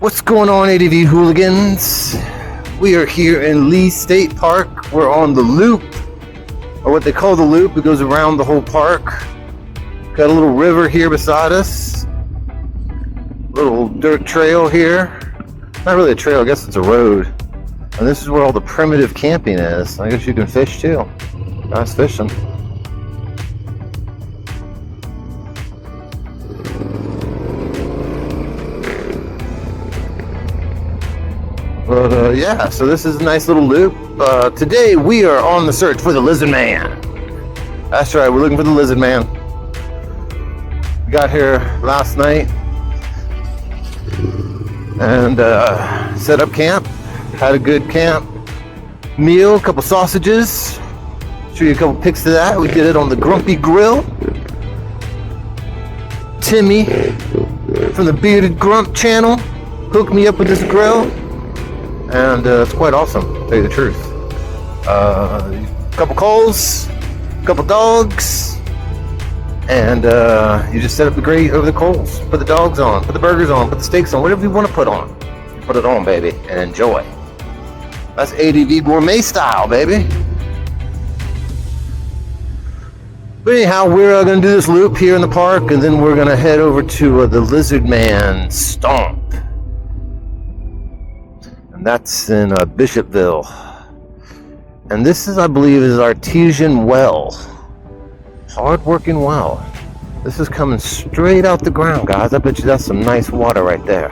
What's going on, ADV hooligans? We are here in Lee State Park. We're on the loop, or what they call the loop. It goes around the whole park. Got a little river here beside us. Little dirt trail here. Not really a trail, I guess it's a road. And this is where all the primitive camping is. I guess you can fish too. Nice fishing. But yeah, so this is a nice little loop. Today we are on the search for the lizard man. That's right, we're looking for the lizard man. We got here last night and set up camp. Had a good camp meal, a couple sausages. Show you a couple pics of that. We did it on the Grumpy Grill. Timmy from the Bearded Grump channel hooked me up with this grill. And it's quite awesome, to tell you the truth. A couple coals, a couple dogs, and you just set up the grate over the coals. Put the dogs on, put the burgers on, put the steaks on, whatever you want to put on. Put it on, baby, and enjoy. That's ADV gourmet style, baby. But anyhow, we're going to do this loop here in the park, and then we're going to head over to the Lizard Man Stomp. That's in Bishopville, and this is, I believe, is artesian well, hard-working well. This is coming straight out the ground, guys. I bet you that's some nice water right there.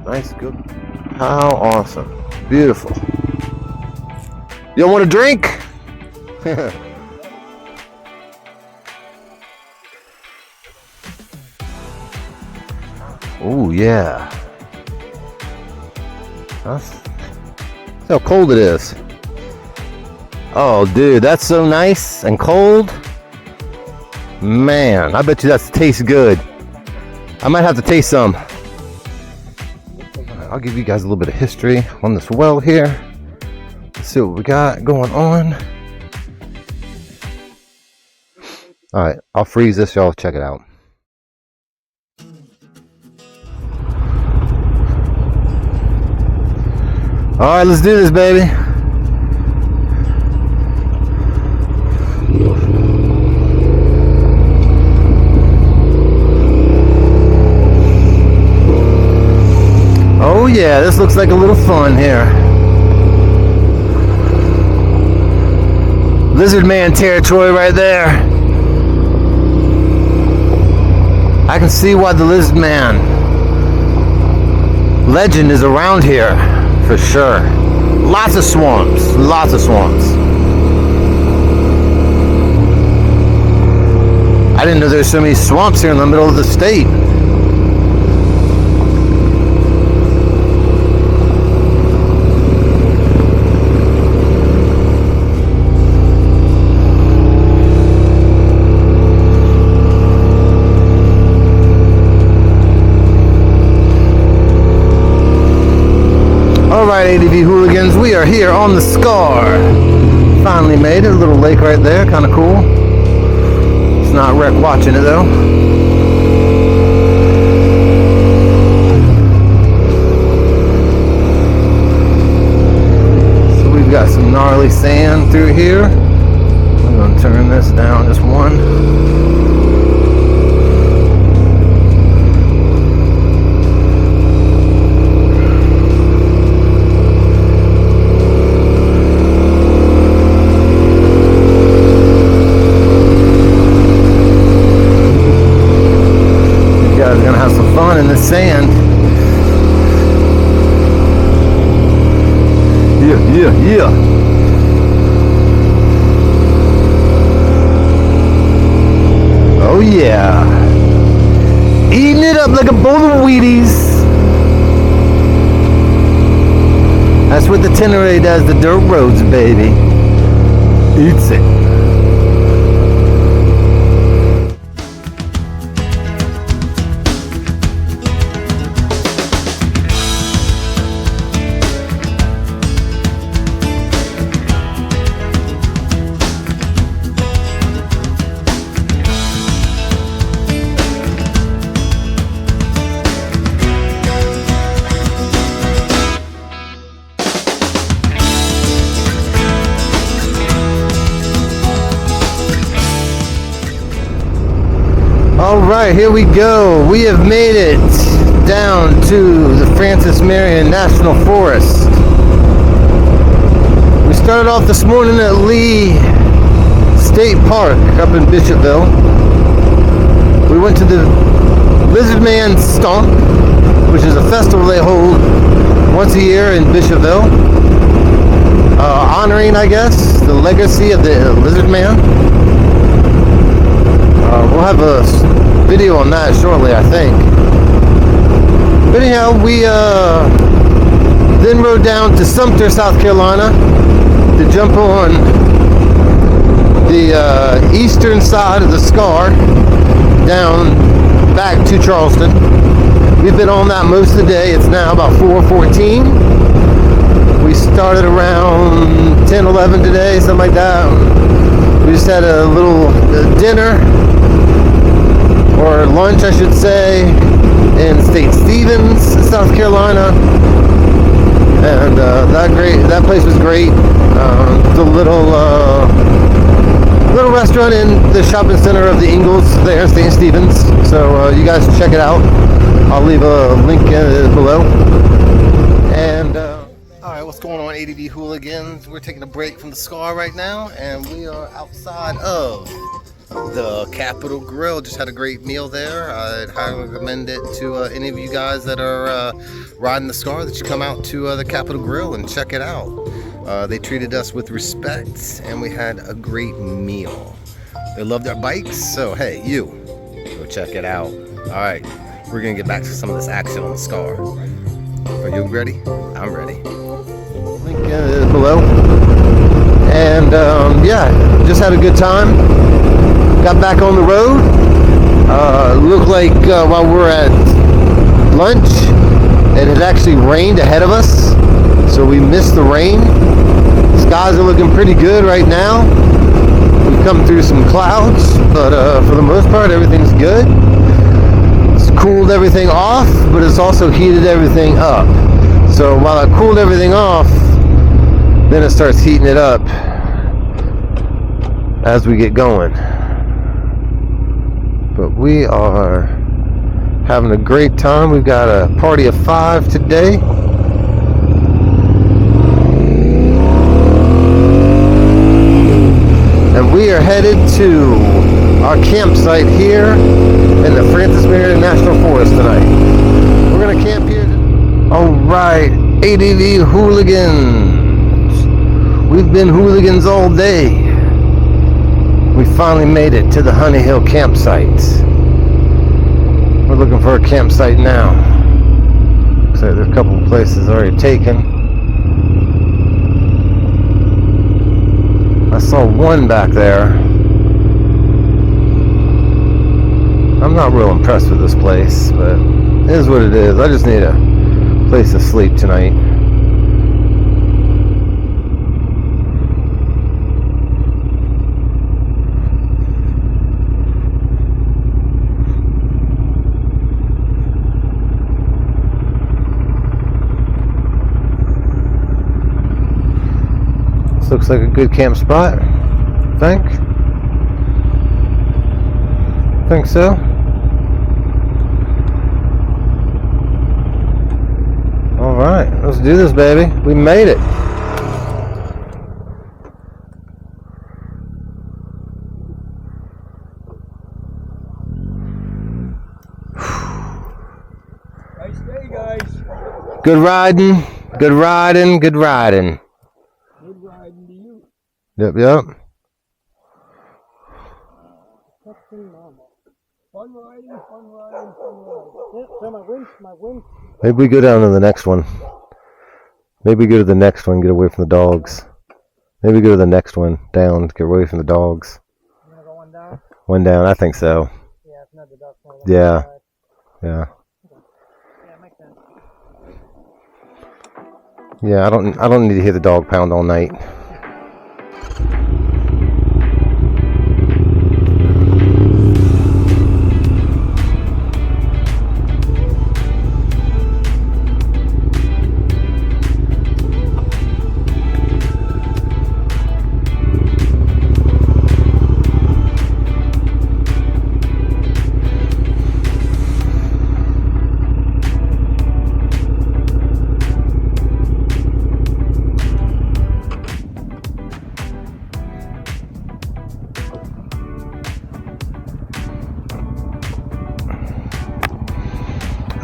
Nice, good. How awesome, beautiful. You don't want a drink? Oh yeah. See how cold it is. Oh, dude, that's so nice and cold. Man, I bet you that tastes good. I might have to taste some. I'll give you guys a little bit of history on this well here. Let's see what we got going on. All right, I'll freeze this, y'all. Check it out. All right, let's do this, baby. Oh yeah, this looks like a little fun here. Lizard Man territory right there. I can see why the Lizard Man legend is around here. For sure. Lots of swamps. Lots of swamps. I didn't know there's so many swamps here in the middle of the state. Alright, ADV hooligans, we are here on the Scar. Finally made it, a little lake right there, kind of cool. It's not wreck watching it though. So we've got some gnarly sand through here. I'm going to turn this down just one. In the sand. Yeah. Oh yeah. Eating it up like a bowl of Wheaties. That's what the Tenere does, the dirt roads, baby. Eats it. All right, here we go. We have made it down to the Francis Marion National Forest. We started off this morning at Lee State Park up in Bishopville. We went to the Lizard Man Stomp, which is a festival they hold once a year in Bishopville, honoring, I guess, the legacy of the Lizard Man. We'll have a video on that shortly, I think. But anyhow, we then rode down to Sumter, South Carolina to jump on the eastern side of the SCAR down back to Charleston. We've been on that most of the day. It's now about 4:14. We started around 10-11 today, something like that. We just had a little dinner, or lunch I should say, in St. Stevens, South Carolina, and that place was great. The little restaurant in the shopping center of the Ingalls there in St. Stevens. So you guys check it out. I'll leave a link below. And alright, what's going on, ADV hooligans? We're taking a break from the SCAR right now, and we are outside of the Capitol Grill. Just had a great meal there. I'd highly recommend it to any of you guys that are riding the SCAR, that you come out to the Capitol Grill and check it out. They treated us with respect, and we had a great meal. They loved our bikes, so hey, you, go check it out. Alright, we're gonna get back to some of this action on the SCAR. Are you ready? I'm ready. Link is below. And yeah, just had a good time. Got back on the road. Looked like while we were at lunch, it had actually rained ahead of us, so we missed the rain. Skies are looking pretty good right now. We've come through some clouds, but for the most part, everything's good. It's cooled everything off, but it's also heated everything up. So while it cooled everything off, then it starts heating it up as we get going. But we are having a great time. We've got a party of 5 today. And we are headed to our campsite here in the Francis Marion National Forest tonight. We're going to camp here. Alright, ADV hooligans. We've been hooligans all day. We finally made it to the Honey Hill campsite. We're looking for a campsite now. Looks like there's a couple of places already taken. I saw one back there. I'm not real impressed with this place, but it is what it is. I just need a place to sleep tonight. This looks like a good camp spot, I think so. Alright, let's do this, baby. We made it. Nice day, guys. Good riding, good riding, good riding. Good riding to you. Yep. Fun riding. Yep, so my wind. Maybe we go down to the next one. Maybe go to the next one, get away from the dogs. Maybe go to the next one, down, get away from the dogs. You wanna go one down? One down, I think so. Yeah, it's not the duck one. Yeah. Yeah. Yeah, makes sense. Yeah, I don't need to hear the dog pound all night.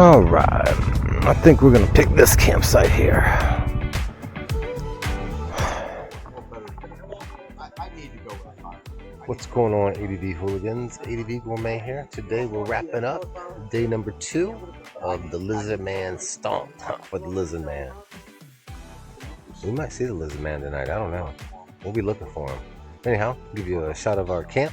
Alright, I think we're gonna pick this campsite here. What's going on, ADV hooligans? ADV Gourmet here. Today we're wrapping up day number 2 of the Lizard Man stomp for the Lizard Man. We might see the Lizard Man tonight, I don't know. We'll be looking for him. Anyhow, give you a shot of our camp.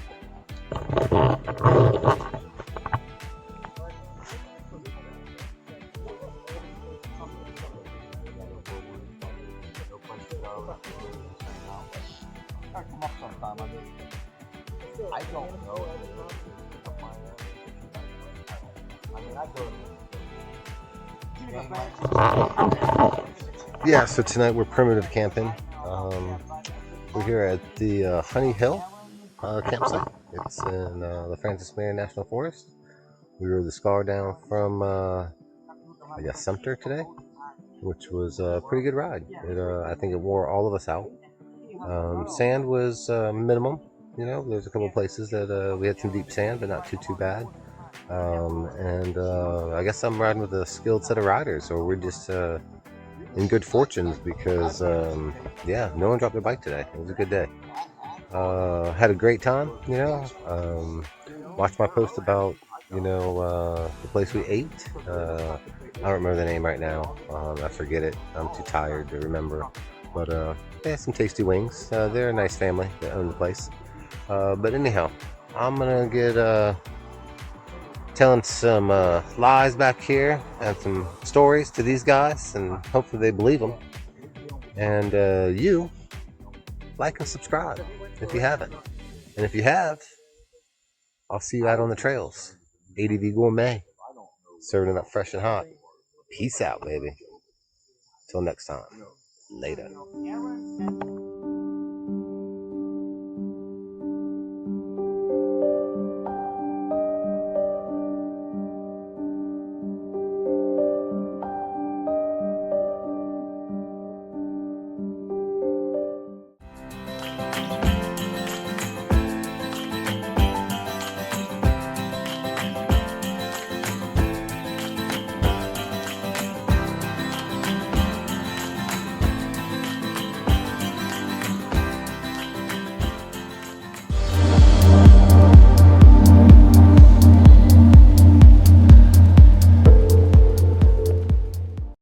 I don't know. Yeah, so tonight we're primitive camping. We're here at the Honey Hill campsite. It's in the Francis Marion National Forest. We rode the Scar down from, I guess, Sumter today, which was a pretty good ride. I think it wore all of us out. Sand was minimum. You know, there's a couple of places that we had some deep sand, but not too bad. I guess I'm riding with a skilled set of riders, or we're just in good fortunes because, yeah, no one dropped their bike today. It was a good day. Had a great time, you know. Watched my post about, you know, the place we ate. I don't remember the name right now. I forget it. I'm too tired to remember. But they had some tasty wings. They're a nice family that own the place. But anyhow, I'm gonna get telling some lies back here and some stories to these guys, and hopefully they believe them. And you like and subscribe if you haven't, and if you have, I'll see you out on the trails. ADV Gourmet, serving it up fresh and hot. Peace out, baby. Till next time. Later.